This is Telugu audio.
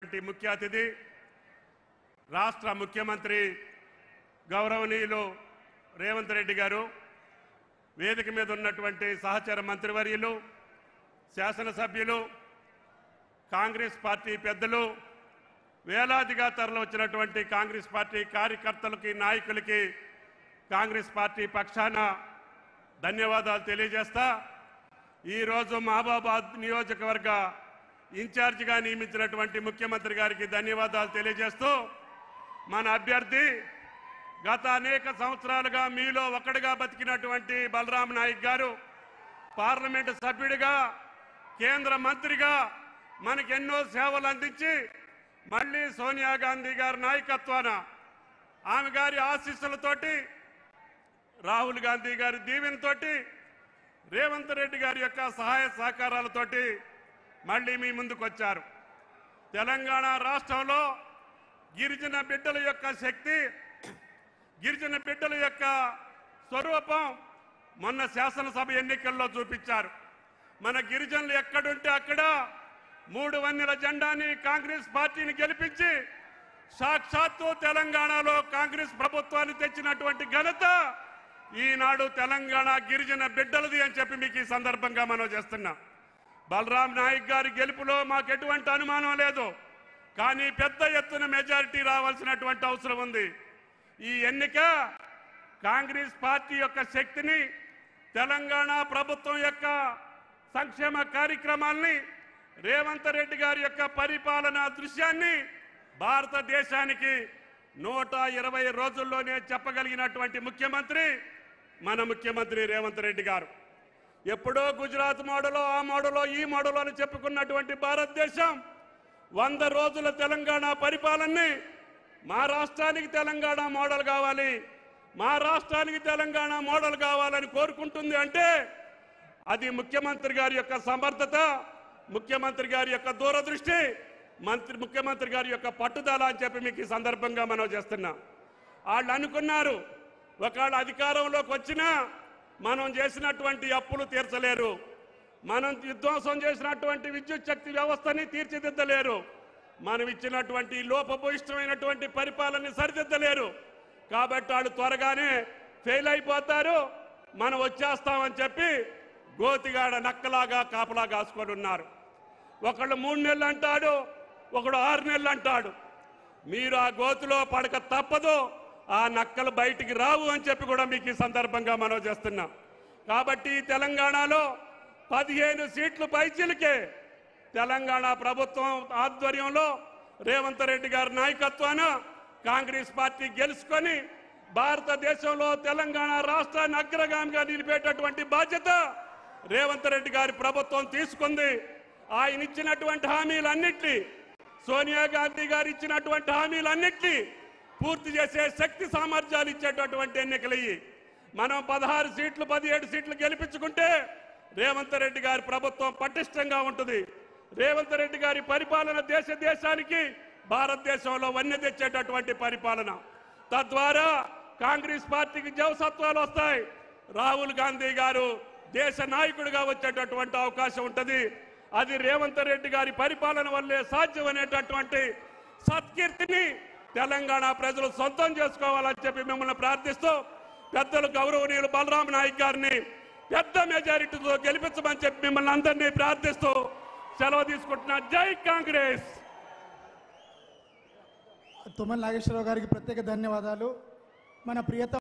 చేసినటువంటి ముఖ్య అతిథి రాష్ట్ర ముఖ్యమంత్రి గౌరవనీయులు రేవంత్ రెడ్డి గారు, వేదిక మీద ఉన్నటువంటి సహచర మంత్రివర్యులు, శాసనసభ్యులు, కాంగ్రెస్ పార్టీ పెద్దలు, వేలాదిగా తరలివచ్చినటువంటి కాంగ్రెస్ పార్టీ కార్యకర్తలకి, నాయకులకి కాంగ్రెస్ పార్టీ పక్షాన ధన్యవాదాలు తెలియజేస్తా ఈరోజు మహబూబాబాద్ నియోజకవర్గ ఇన్ఛార్జిగా నియమించినటువంటి ముఖ్యమంత్రి గారికి ధన్యవాదాలు తెలియజేస్తూ, మన అభ్యర్థి గత అనేక సంవత్సరాలుగా మీలో ఒకటిగా బతికినటువంటి బలరాం నాయక్ గారు పార్లమెంటు సభ్యుడిగా, కేంద్ర మంత్రిగా మనకు ఎన్నో సేవలు అందించి మళ్ళీ సోనియా గాంధీ గారి నాయకత్వాన, ఆమె గారి ఆశీస్సులతోటి, రాహుల్ గాంధీ గారి దీవెనతోటి, రేవంత్ రెడ్డి గారి యొక్క సహాయ సహకారాలతోటి మళ్ళీ మీ ముందుకు వచ్చారు. తెలంగాణ రాష్ట్రంలో గిరిజన బిడ్డల యొక్క శక్తి, గిరిజన బిడ్డల యొక్క స్వరూపం మొన్న శాసనసభ ఎన్నికల్లో చూపించారు. మన గిరిజనులు ఎక్కడుంటే అక్కడ 3 వన్నెల జెండాని కాంగ్రెస్ పార్టీని గెలిపించి సాక్షాత్తు తెలంగాణలో కాంగ్రెస్ ప్రభుత్వాన్ని తెచ్చినటువంటి ఘనత ఈనాడు తెలంగాణ గిరిజన బిడ్డలది అని చెప్పి మీకు ఈ సందర్భంగా మనం చేస్తున్నాం. బలరాం నాయక్ గారి గెలుపులో మాకు ఎటువంటి అనుమానం లేదు, కానీ పెద్ద ఎత్తున మెజారిటీ రావాల్సినటువంటి అవసరం ఉంది. ఈ ఎన్నిక కాంగ్రెస్ పార్టీ యొక్క శక్తిని, తెలంగాణ ప్రభుత్వం యొక్క సంక్షేమ కార్యక్రమాల్ని, రేవంత్ రెడ్డి గారి యొక్క పరిపాలనా దృశ్యాన్ని భారతదేశానికి 120 రోజుల్లోనే చెప్పగలిగినటువంటి ముఖ్యమంత్రి మన ముఖ్యమంత్రి రేవంత్ రెడ్డి గారు. ఎప్పుడో గుజరాత్ మోడలో, ఆ మోడలో, ఈ మోడలో అని చెప్పుకున్నటువంటి భారతదేశం 100 రోజుల తెలంగాణ పరిపాలనని మా రాష్ట్రానికి తెలంగాణ మోడల్ కావాలి, మా రాష్ట్రానికి తెలంగాణ మోడల్ కావాలని కోరుకుంటుంది. అంటే అది ముఖ్యమంత్రి గారి యొక్క సమర్థత, ముఖ్యమంత్రి గారి యొక్క దూరదృష్టి, ముఖ్యమంత్రి గారి యొక్క పట్టుదల అని చెప్పి మీకు ఈ సందర్భంగా మనం చేస్తున్నాం. వాళ్ళు అనుకున్నారు ఒకవేళ అధికారంలోకి వచ్చినా మనం చేసినటువంటి అప్పులు తీర్చలేరు, మనం విధ్వంసం చేసినటువంటి విద్యుత్ శక్తి వ్యవస్థని తీర్చిదిద్దలేరు, మనం ఇచ్చినటువంటి లోపభూయిష్టమైనటువంటి పరిపాలనని సరిదిద్దలేరు. కాబట్టి వాళ్ళు త్వరగానే ఫెయిల్ అయిపోతారు, మనం వచ్చేస్తామని చెప్పి గోతిగాడ నక్కలాగా కాపలా కాసుకొని ఉన్నారు. ఒకళ్ళు 3 నెలలు అంటాడు, ఒకడు 6 నెలలు అంటాడు. మీరు ఆ గోతిలో పడక తప్పదు, ఆ నక్కలు బయటికి రావు అని చెప్పి కూడా మీకు ఈ సందర్భంగా మనం చేస్తున్నాం. కాబట్టి తెలంగాణలో 15 సీట్లు పైచిలకే తెలంగాణ ప్రభుత్వం ఆధ్వర్యంలో రేవంత్ రెడ్డి గారి నాయకత్వాన కాంగ్రెస్ పార్టీ గెలుచుకొని భారతదేశంలో తెలంగాణ రాష్ట్రాన్ని అగ్రగామిగా నిలిపేటటువంటి బాధ్యత రేవంత్ రెడ్డి గారి ప్రభుత్వం తీసుకుంది. ఆయన ఇచ్చినటువంటి హామీలన్నింటినీ, సోనియా గాంధీ గారు ఇచ్చినటువంటి హామీలన్నింటినీ పూర్తి చేసే శక్తి సామర్థ్యాలు ఇచ్చేటటువంటి ఎన్నికలయ్యి మనం 16 సీట్లు 17 సీట్లు గెలిపించుకుంటే రేవంత్ రెడ్డి గారి ప్రభుత్వం పటిష్టంగా ఉంటుంది. రేవంత్ రెడ్డి గారి పరిపాలన దేశానికి, భారతదేశంలో వన్నె తెచ్చేటటువంటి పరిపాలన. తద్వారా కాంగ్రెస్ పార్టీకి జవసత్వాలు వస్తాయి. రాహుల్ గాంధీ గారు దేశ నాయకుడిగా వచ్చేటటువంటి అవకాశం ఉంటుంది. అది రేవంత్ రెడ్డి గారి పరిపాలన వల్లే సాధ్యమనేటటువంటి సత్కీర్తిని తెలంగాణ ప్రజలు సొంతం చేసుకోవాలని చెప్పి మిమ్మల్ని ప్రార్థిస్తూ, పెద్దలు గౌరవనీయులు బలరాం నాయక్ గారిని పెద్ద మెజారిటీతో గెలిపించమని చెప్పి మిమ్మల్ని అందరినీ ప్రార్థిస్తూ సెలవు తీసుకుంటున్నా. జై కాంగ్రెస్. తుమ్మల నాగేశ్వరరావు గారికి ప్రత్యేక ధన్యవాదాలు. మన ప్రియత